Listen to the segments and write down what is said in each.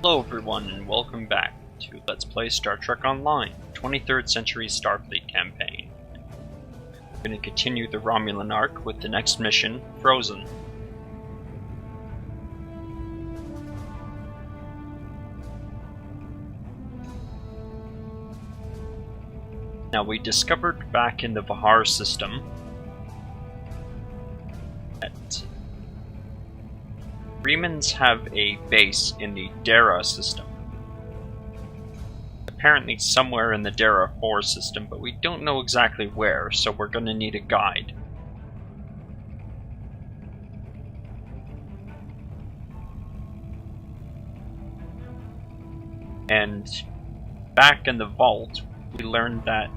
Hello everyone and welcome back to Let's Play Star Trek Online, 23rd Century Starfleet campaign. We're going to continue the Romulan arc with the next mission, Frozen. Now we discovered back in the Vahar system that Remans have a base in the Dara system. Apparently somewhere in the Dara 4 system, but we don't know exactly where, so we're going to need a guide. And back in the vault, we learned that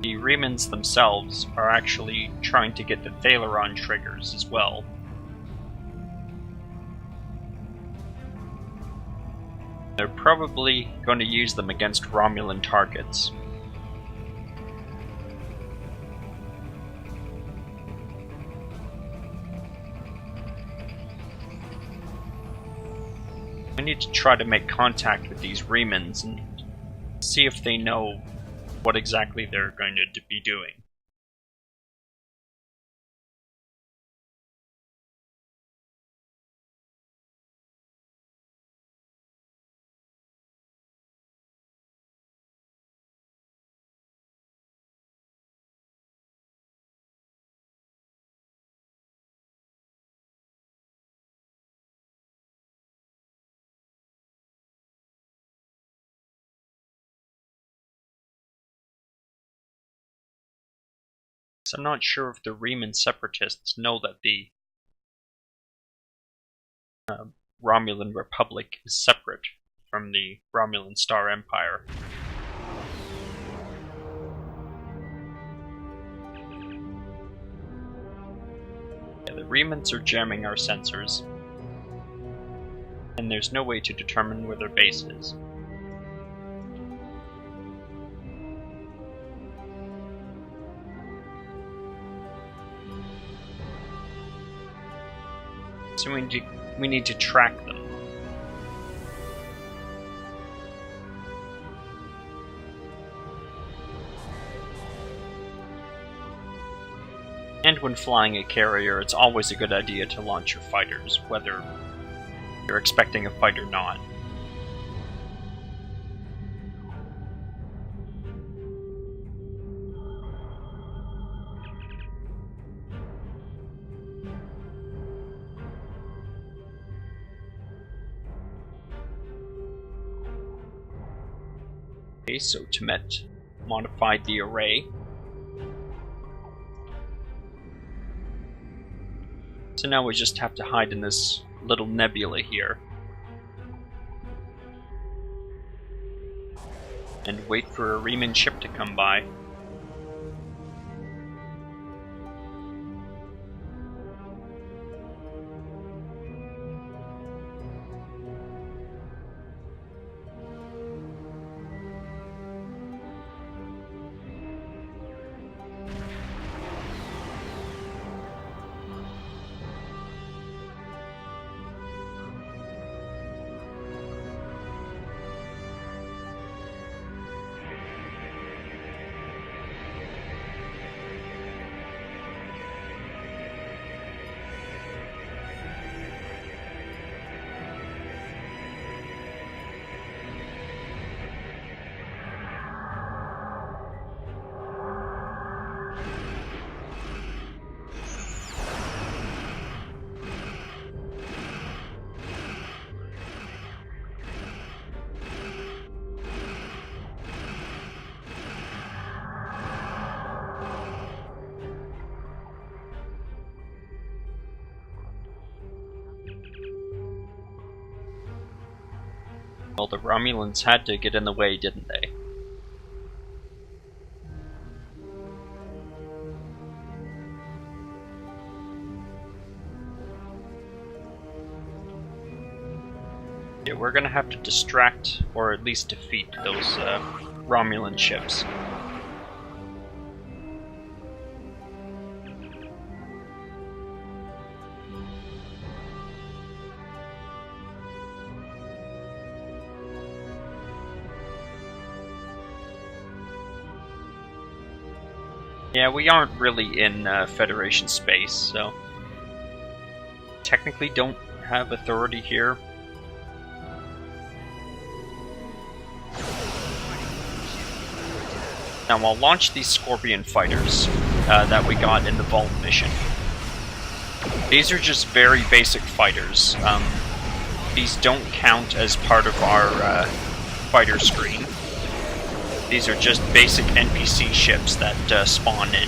the Remans themselves are actually trying to get the Thalaron triggers as well. They're probably going to use them against Romulan targets. We need to try to make contact with these Remans and see if they know what exactly they're going to be doing. So I'm not sure if the Reman separatists know that the Romulan Republic is separate from the Romulan Star Empire. Yeah, the Remans are jamming our sensors, and there's no way to determine where their base is. So we need to track them. And when flying a carrier, it's always a good idea to launch your fighters, whether you're expecting a fight or not. Okay, so Temet modified the array. So now we just have to hide in this little nebula here. And wait for a Reman ship to come by. Well, the Romulans had to get in the way, didn't they? Yeah, we're gonna have to distract, or at least defeat, those Romulan ships. Yeah, we aren't really in Federation space, so technically don't have authority here. Now I'll launch these Scorpion fighters that we got in the Vault mission. These are just very basic fighters. These don't count as part of our fighter screen. These are just basic NPC ships that spawn in.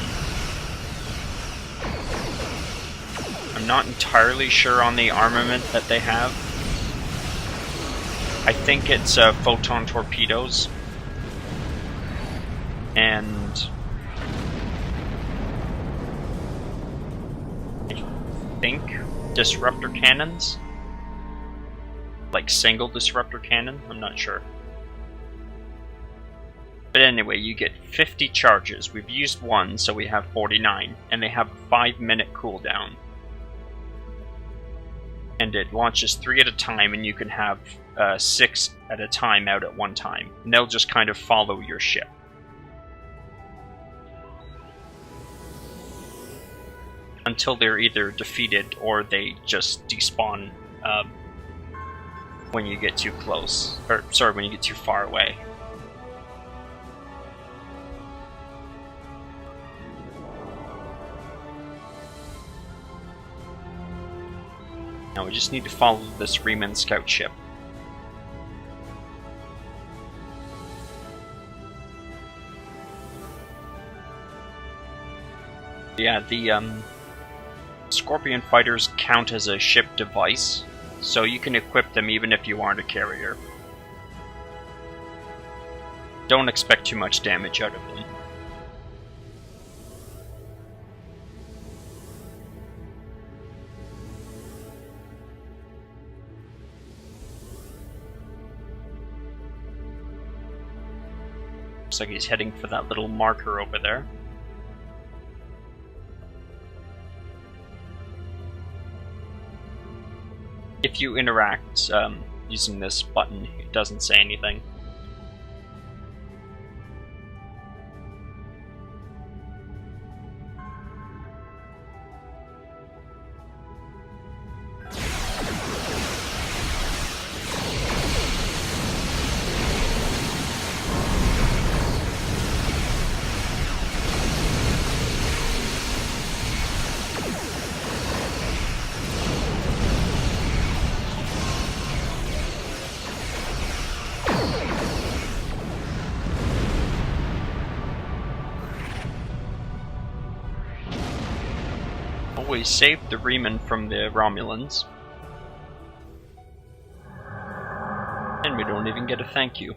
I'm not entirely sure on the armament that they have. I think it's photon torpedoes. And I think disruptor cannons? Like single disruptor cannon? I'm not sure. But anyway, you get 50 charges. We've used one, so we have 49. And they have a 5-minute cooldown. And it launches 3 at a time, and you can have 6 at a time out at one time. And they'll just kind of follow your ship. Until they're either defeated or they just despawn when you get too close. Or, sorry, when you get too far away. Now we just need to follow this Reman scout ship. Yeah, the Scorpion fighters count as a ship device, so you can equip them even if you aren't a carrier. Don't expect too much damage out of them. Looks like he's heading for that little marker over there. If you interact using this button, it doesn't say anything. We saved the Reman from the Romulans. And we don't even get a thank you.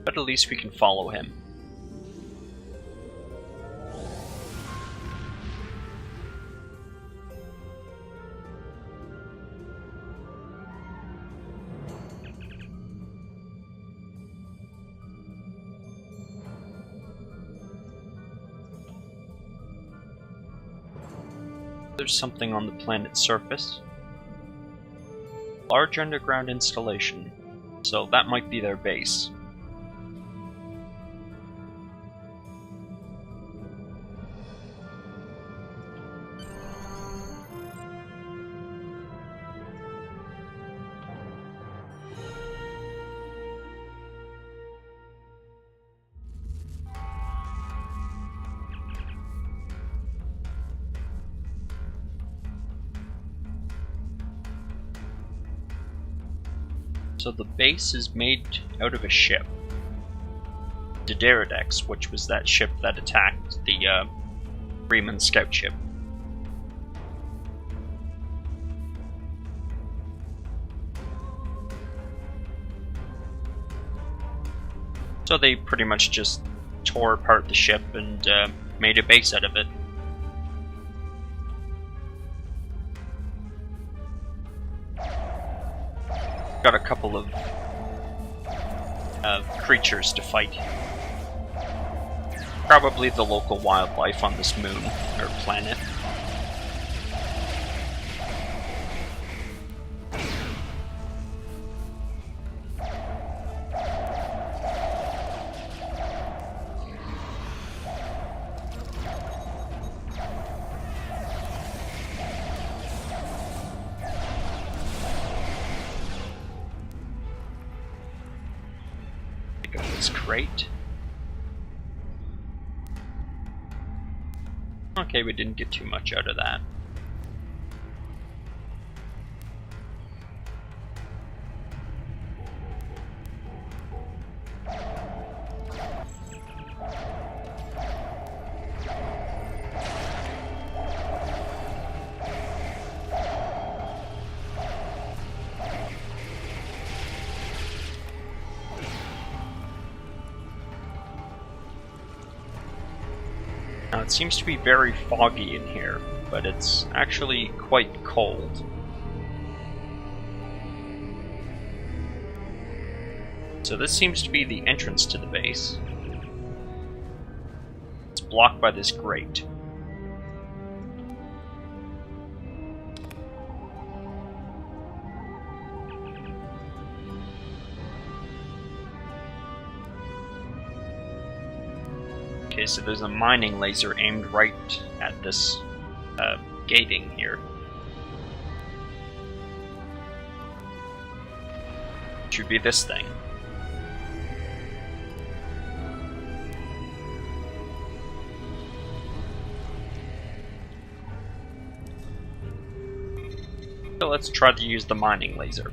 But at least we can follow him. There's something on the planet's surface. Large underground installation. So that might be their base. So the base is made out of a ship. The Derridex, which was that ship that attacked the Reman scout ship. So they pretty much just tore apart the ship and made a base out of it. Got a couple of creatures to fight. Probably the local wildlife on this moon, or planet. this crate. Okay, we didn't get too much out of that. Now, it seems to be very foggy in here, but it's actually quite cold. So this seems to be the entrance to the base. It's blocked by this grate. Okay, so there's a mining laser aimed right at this gating here. Should be this thing. So let's try to use the mining laser.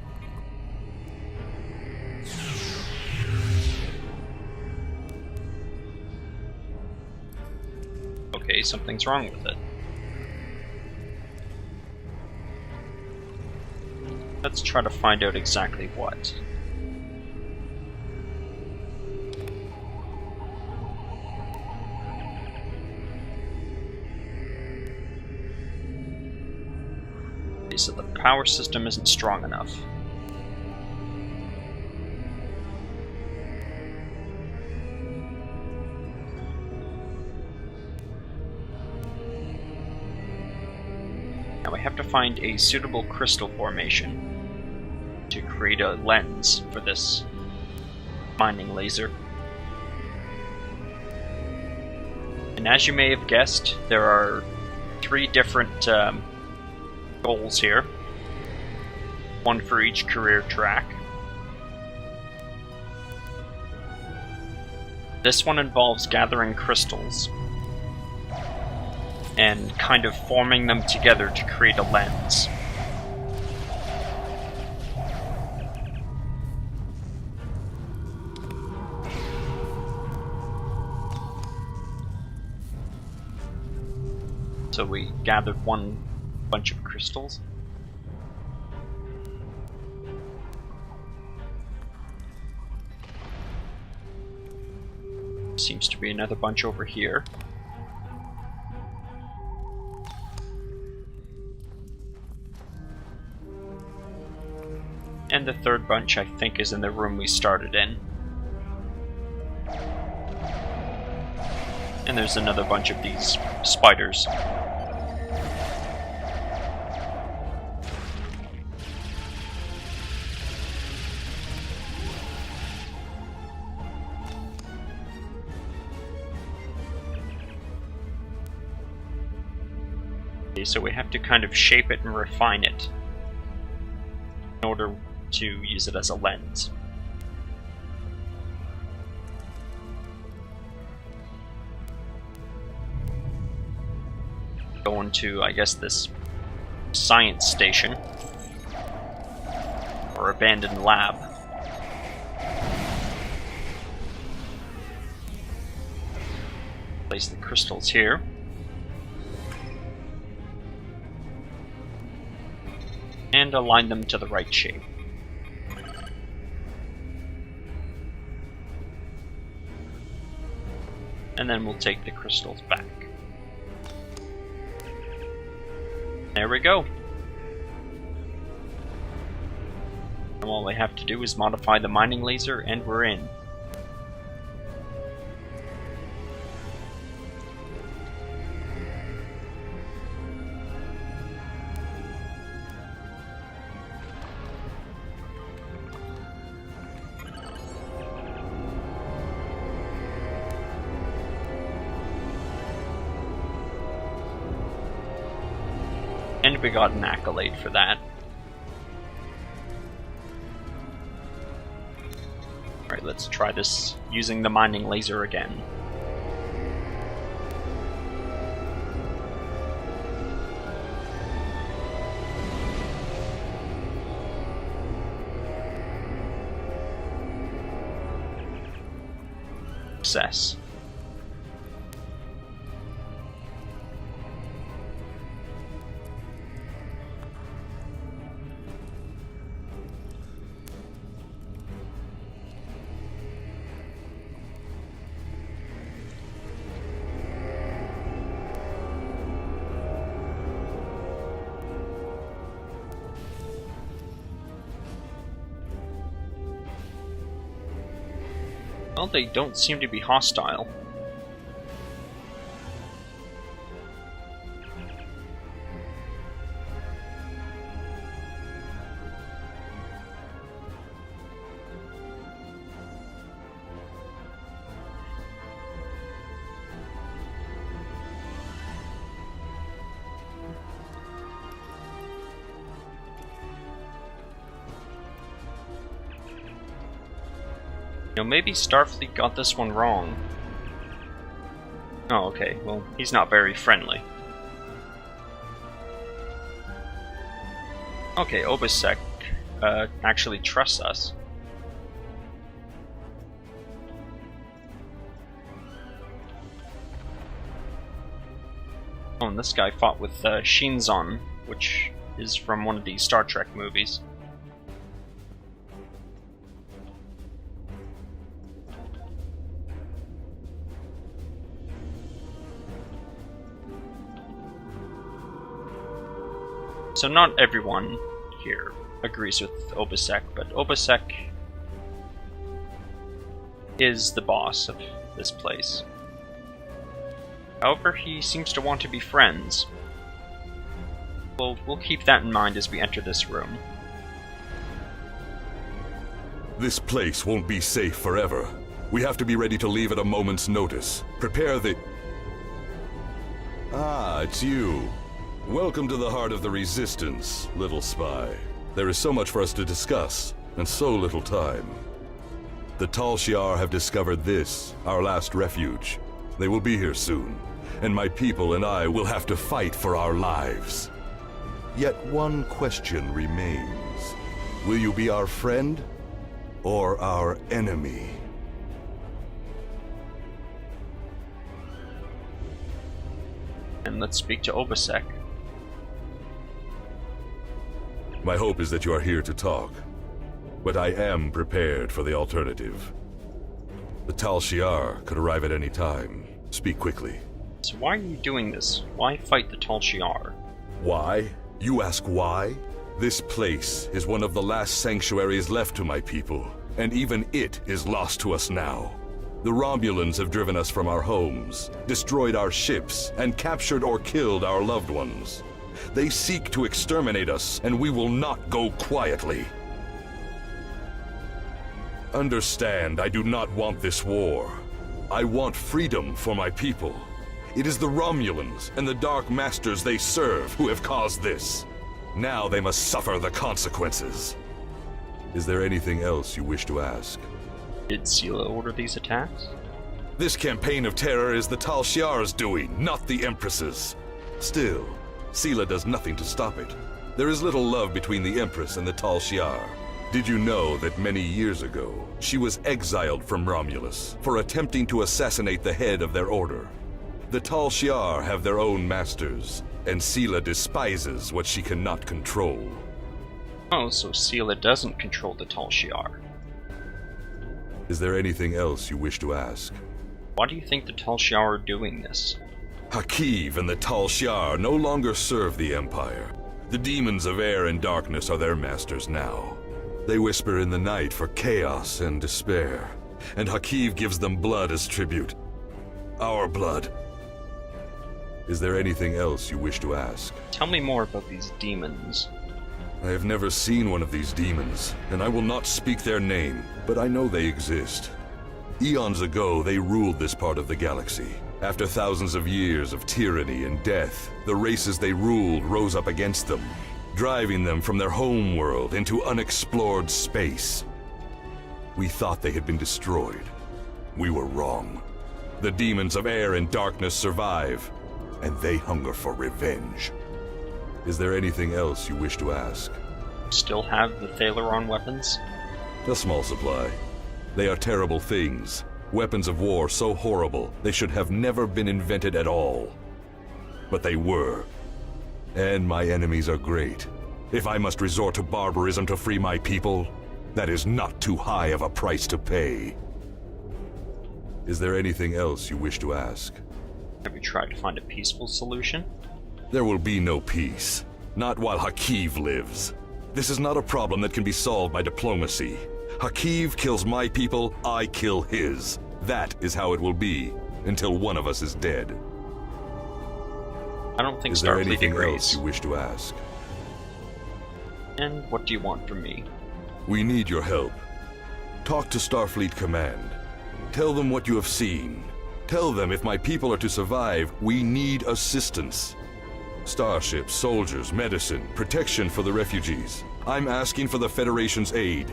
Okay, something's wrong with it. Let's try to find out exactly what. Okay, so the power system isn't strong enough. Now we have to find a suitable crystal formation to create a lens for this mining laser. And as you may have guessed, there are 3 different goals here. One for each career track. This one involves gathering crystals and kind of forming them together to create a lens. So we gathered one bunch of crystals. Seems to be another bunch over here. And the third bunch, I think, is in the room we started in. And there's another bunch of these spiders. Okay, so we have to kind of shape it and refine it in order to use it as a lens. Going to, I guess, this science station or abandoned lab. Place the crystals here. And align them to the right shape. And then we'll take the crystals back. There we go. And all we have to do is modify the mining laser and we're in. And we got an accolade for that. Alright, let's try this using the mining laser again. Success. Well, they don't seem to be hostile. Maybe Starfleet got this one wrong. Oh, okay. Well, he's not very friendly. Okay, Obisek actually trusts us. Oh, and this guy fought with Shinzon, which is from one of the Star Trek movies. So not everyone here agrees with Obisek, but Obisek is the boss of this place. However, he seems to want to be friends. We'll keep that in mind as we enter this room. This place won't be safe forever. We have to be ready to leave at a moment's notice. Prepare the... Ah, it's you. Welcome to the heart of the Resistance, little spy. There is so much for us to discuss, and so little time. The Tal Shiar have discovered this, our last refuge. They will be here soon, and my people and I will have to fight for our lives. Yet one question remains. Will you be our friend, or our enemy? And let's speak to Obisek. My hope is that you are here to talk, but I am prepared for the alternative. The Tal Shiar could arrive at any time. Speak quickly. So why are you doing this? Why fight the Tal Shiar? Why? You ask why? This place is one of the last sanctuaries left to my people, and even it is lost to us now. The Romulans have driven us from our homes, destroyed our ships, and captured or killed our loved ones. They seek to exterminate us, and we will not go quietly. Understand, I do not want this war. I want freedom for my people. It is the Romulans and the Dark Masters they serve who have caused this. Now they must suffer the consequences. Is there anything else you wish to ask? Did Sela order these attacks? This campaign of terror is the Tal Shiar's doing, not the Empress's. Still, Sela does nothing to stop it. There is little love between the Empress and the Tal Shiar. Did you know that many years ago, she was exiled from Romulus for attempting to assassinate the head of their order? The Tal Shiar have their own masters, and Sela despises what she cannot control. Oh, so Sela doesn't control the Tal Shiar. Is there anything else you wish to ask? Why do you think the Tal Shiar are doing this? Hakiv and the Tal Shiar no longer serve the Empire. The demons of air and darkness are their masters now. They whisper in the night for chaos and despair, and Hakiv gives them blood as tribute. Our blood. Is there anything else you wish to ask? Tell me more about these demons. I have never seen one of these demons, and I will not speak their name, but I know they exist. Eons ago, they ruled this part of the galaxy. After thousands of years of tyranny and death, the races they ruled rose up against them, driving them from their home world into unexplored space. We thought they had been destroyed. We were wrong. The demons of air and darkness survive, and they hunger for revenge. Is there anything else you wish to ask? Still have the Thalaron weapons? A small supply. They are terrible things. Weapons of war so horrible, they should have never been invented at all. But they were. And my enemies are great. If I must resort to barbarism to free my people, that is not too high of a price to pay. Is there anything else you wish to ask? Have you tried to find a peaceful solution? There will be no peace. Not while Hakiv lives. This is not a problem that can be solved by diplomacy. Hakiv kills my people, I kill his. That is how it will be, until one of us is dead. I don't think Is there Starfleet anything agrees. else you wish to ask? And what do you want from me? We need your help. Talk to Starfleet Command. Tell them what you have seen. Tell them if my people are to survive, we need assistance. Starships, soldiers, medicine, protection for the refugees. I'm asking for the Federation's aid.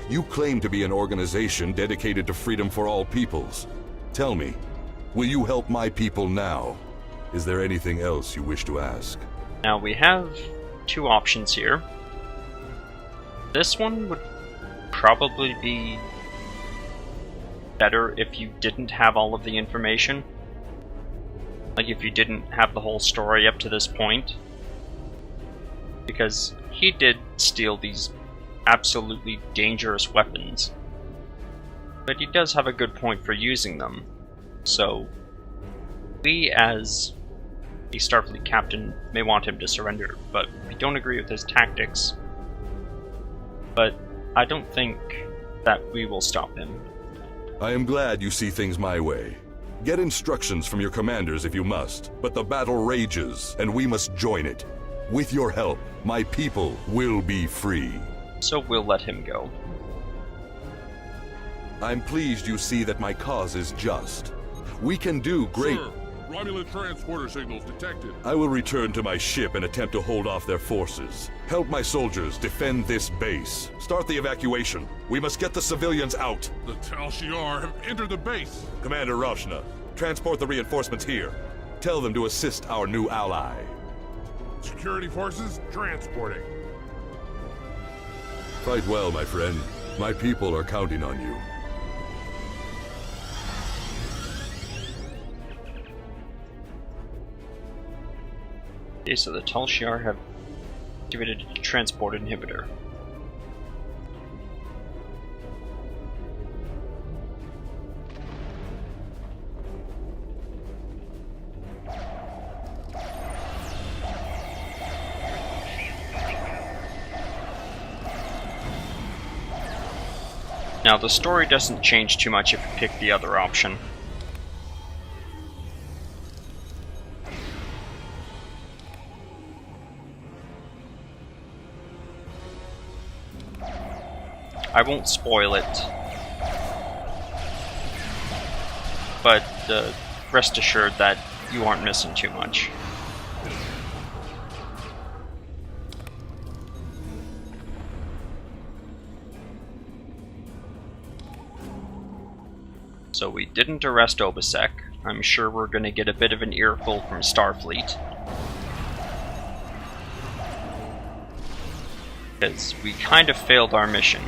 You claim to be an organization dedicated to freedom for all peoples. Tell me, will you help my people now? Is there anything else you wish to ask? Now we have two options here. This one would probably be better if you didn't have all of the information. Like if you didn't have the whole story up to this point. Because he did steal these absolutely dangerous weapons. But he does have a good point for using them. So, we as a Starfleet captain may want him to surrender, but we don't agree with his tactics. But I don't think that we will stop him. I am glad you see things my way. Get instructions from your commanders if you must, but the battle rages, and we must join it. With your help, my people will be free. So we'll let him go. I'm pleased you see that my cause is just. We can do great... Sir, Romulan transporter signals detected. I will return to my ship and attempt to hold off their forces. Help my soldiers defend this base. Start the evacuation. We must get the civilians out. The Tal Shiar have entered the base. Commander Raushna, transport the reinforcements here. Tell them to assist our new ally. Security forces transporting. Fight well, my friend. My people are counting on you. Okay, so the Tal Shiar have activated a transport inhibitor. Now, the story doesn't change too much if you pick the other option. I won't spoil it, but rest assured that you aren't missing too much. So we didn't arrest Obisek. I'm sure we're going to get a bit of an earful from Starfleet. Because we kind of failed our mission.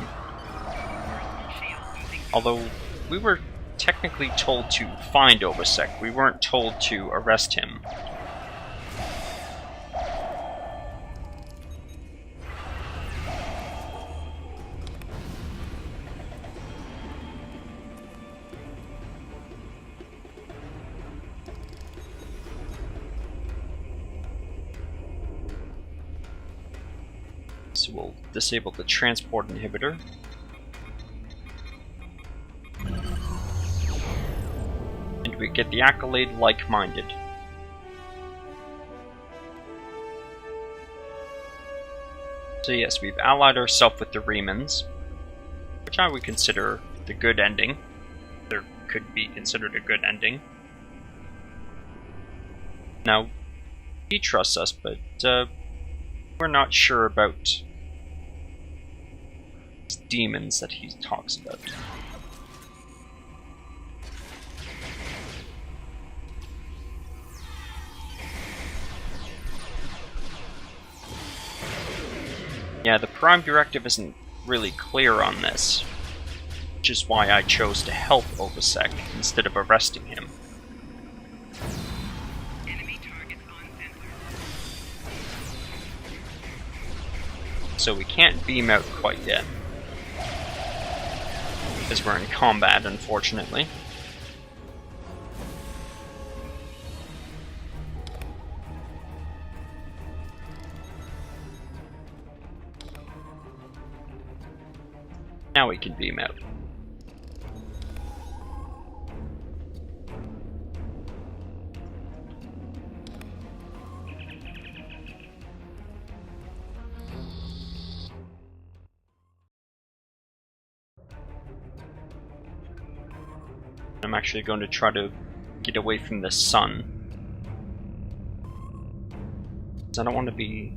Although, we were technically told to find Obisek, we weren't told to arrest him. So we'll disable the transport inhibitor. And we get the accolade like-minded. So yes, we've allied ourselves with the Remans, which I would consider the good ending. There could be considered a good ending. Now, he trusts us, but we're not sure about his demons that he talks about. Yeah, the Prime Directive isn't really clear on this, which is why I chose to help Obisek instead of arresting him. Enemy target on sensor. So we can't beam out quite yet, because we're in combat, unfortunately. Now we can beam out. I'm actually going to try to get away from the sun. 'Cause I don't want to be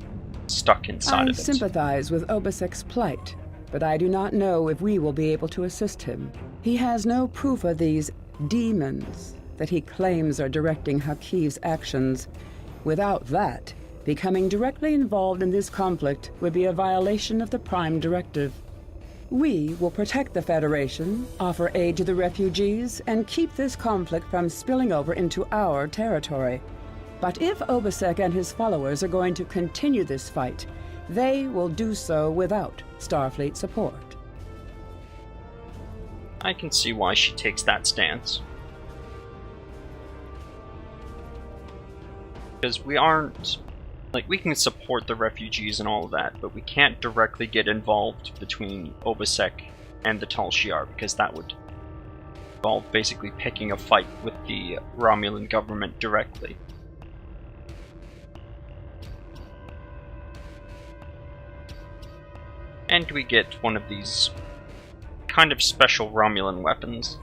stuck inside I of it. sympathize with Obisek's plight, but I do not know if we will be able to assist him. He has no proof of these demons that he claims are directing Hakiv's actions. Without that, becoming directly involved in this conflict would be a violation of the Prime Directive. We will protect the Federation, offer aid to the refugees, and keep this conflict from spilling over into our territory. But if Obisek and his followers are going to continue this fight, they will do so without Starfleet support. I can see why she takes that stance. Because we aren't... Like, we can support the refugees and all of that, but we can't directly get involved between Obisek and the Tal Shiar, because that would involve basically picking a fight with the Romulan government directly. And we get one of these kind of special Romulan weapons.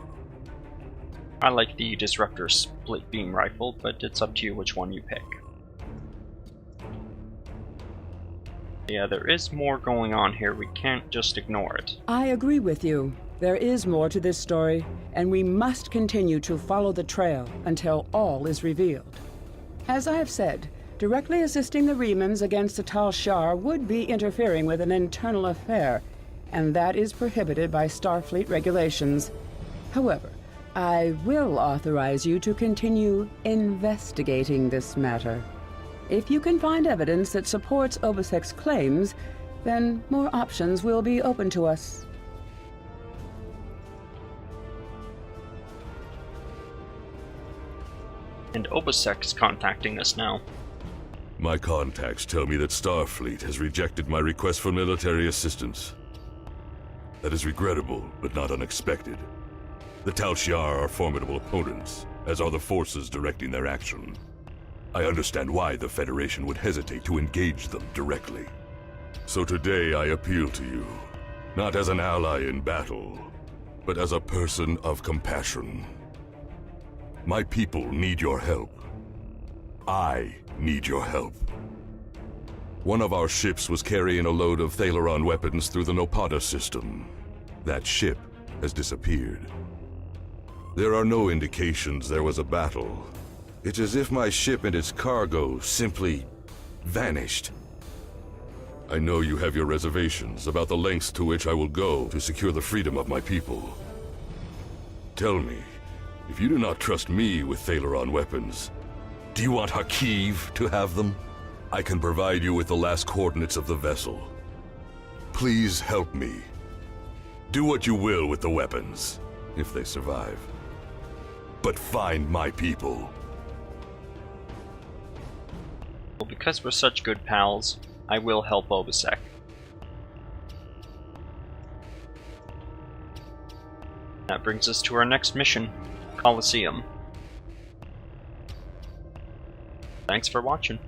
I like the Disruptor split beam rifle, but it's up to you which one you pick. Yeah, there is more going on here. We can't just ignore it. I agree with you. There is more to this story, and we must continue to follow the trail until all is revealed. As I have said, directly assisting the Remans against the Tal Shiar would be interfering with an internal affair, and that is prohibited by Starfleet regulations. However, I will authorize you to continue investigating this matter. If you can find evidence that supports Obisek's claims, then more options will be open to us. And Obisek is contacting us now. My contacts tell me that Starfleet has rejected my request for military assistance. That is regrettable, but not unexpected. The Tal Shiar are formidable opponents, as are the forces directing their action. I understand why the Federation would hesitate to engage them directly. So today I appeal to you, not as an ally in battle, but as a person of compassion. My people need your help. I need your help. One of our ships was carrying a load of Thalaron weapons through the Nopata system. That ship has disappeared. There are no indications there was a battle. It's as if my ship and its cargo simply vanished. I know you have your reservations about the lengths to which I will go to secure the freedom of my people. Tell me, if you do not trust me with Thalaron weapons, do you want Hakiv to have them? I can provide you with the last coordinates of the vessel. Please help me. Do what you will with the weapons, if they survive. But find my people. Well, because we're such good pals, I will help Obisek. That brings us to our next mission, Colosseum. Thanks for watching.